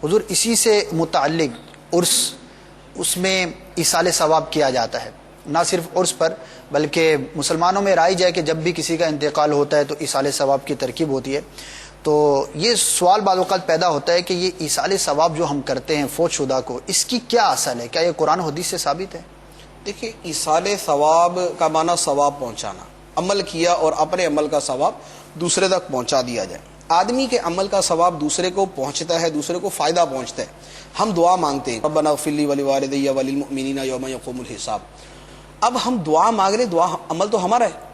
حضور اسی سے متعلق عرس، اس میں ایصال ثواب کیا جاتا ہے، نہ صرف عرس پر بلکہ مسلمانوں میں رائج ہے کہ جب بھی کسی کا انتقال ہوتا ہے تو ایصال ثواب کی ترکیب ہوتی ہے۔ تو یہ سوال بعض اوقات پیدا ہوتا ہے کہ یہ ایصال ثواب جو ہم کرتے ہیں فوت شدہ کو، اس کی کیا اصل ہے؟ کیا یہ قرآن و حدیث سے ثابت ہے؟ دیکھیے، ایصال ثواب کا معنی ثواب پہنچانا، عمل کیا اور اپنے عمل کا ثواب دوسرے تک پہنچا دیا جائے۔ آدمی کے عمل کا ثواب دوسرے کو پہنچتا ہے، دوسرے کو فائدہ پہنچتا ہے۔ ہم دعا مانگتے ہیں، ربنا اغفر لی ولوالدی وللمؤمنین یوم یقوم الحساب۔ اب ہم دعا مانگ رہے، دعا عمل تو ہمارا ہے،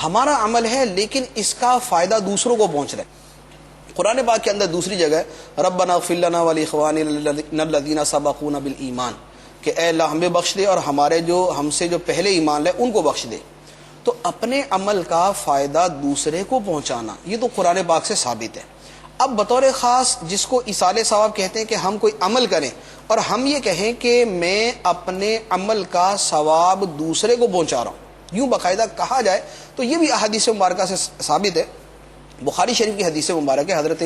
ہمارا عمل ہے، لیکن اس کا فائدہ دوسروں کو پہنچ رہا ہے۔ قرآن پاک کے اندر دوسری جگہ ہے ربنا اغفر لنا ولاخواننا الذین سبقونا بالایمان، کہ اے اللہ ہمیں بخش دے اور ہمارے جو ہم سے جو پہلے ایمان لے ان کو بخش دے۔ تو اپنے عمل کا فائدہ دوسرے کو پہنچانا یہ تو قرآن پاک سے ثابت ہے۔ اب بطور خاص جس کو ایصال ثواب کہتے ہیں کہ ہم کوئی عمل کریں اور ہم یہ کہیں کہ میں اپنے عمل کا ثواب دوسرے کو پہنچا رہا ہوں، یوں باقاعدہ کہا جائے تو یہ بھی احادیث مبارکہ سے ثابت ہے۔ بخاری شریف کی حدیث مبارک ہے، حضرت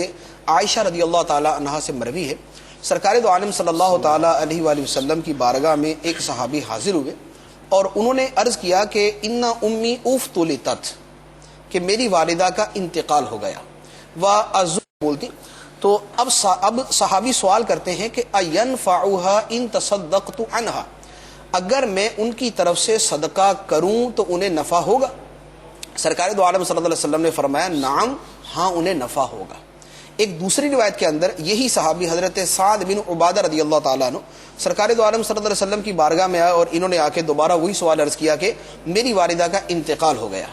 عائشہ رضی اللہ تعالی عنہا سے مروی ہے، سرکار دو عالم صلی اللہ تعالی علیہ وآلہ وسلم کی بارگاہ میں ایک صحابی حاضر ہوئے اور انہوں نے عرض کیا کہ ان امی افتلتت، کہ میری والدہ کا انتقال ہو گیا، وَأَزُّ بولتی۔ تو اب صحابی سوال کرتے ہیں کہ اَيَنْفَعُهَا إِن تَصَدَّقْتُ عَنْهَا، اگر میں ان کی طرف سے صدقہ کروں تو انہیں نفع ہوگا؟ سرکار دو عالم صلی اللہ علیہ وسلم نے فرمایا نعم، ہاں انہیں نفع ہوگا۔ ایک دوسری روایت کے اندر یہی صحابی حضرت سعد بن عبادہ رضی اللہ تعالیٰ عنہ سرکار دو عالم صلی اللہ علیہ وسلم کی بارگاہ میں آئے اور انہوں نے آ کے دوبارہ وہی سوال عرض کیا کہ میری والدہ کا انتقال ہو گیا،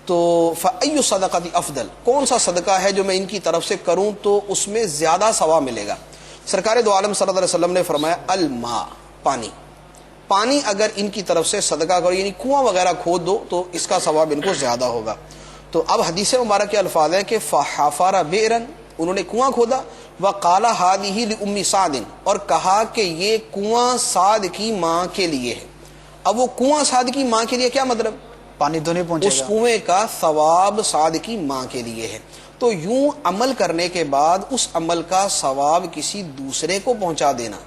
تو فَأَيُّ الصَّدَقَةِ أَفْضَلُ، کون سا صدقہ ہے جو میں ان کی طرف سے کروں تو اس میں زیادہ ثواب ملے گا؟ سرکار دو عالم صلی اللہ علیہ وسلم نے فرمایا الماء، پانی اگر ان کی طرف سے صدقہ کرو، یعنی کنواں وغیرہ کھود دو تو اس کا ثواب ان کو زیادہ ہوگا۔ تو اب حدیث مبارک کے الفاظ ہیں کہ فَحَفَرَ بِئْرًا، انہوں نے کنواں کھودا، وَقَالَ هَذِهِ لِأُمِّ سَعْدٍ، اور کہا کہ یہ کنواں سعد کی ماں کے لیے ہے۔ اب وہ کنواں سعد کی ماں کے لیے کیا مطلب؟ پانی تو نہیں پہنچے گا، اس کنویں کا ثواب سعد کی ماں کے لیے ہے۔ تو یوں عمل کرنے کے بعد اس عمل کا ثواب کسی دوسرے کو پہنچا دینا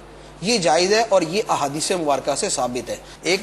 یہ جائز ہے، اور یہ احادیث مبارکہ سے ثابت ہے۔ ایک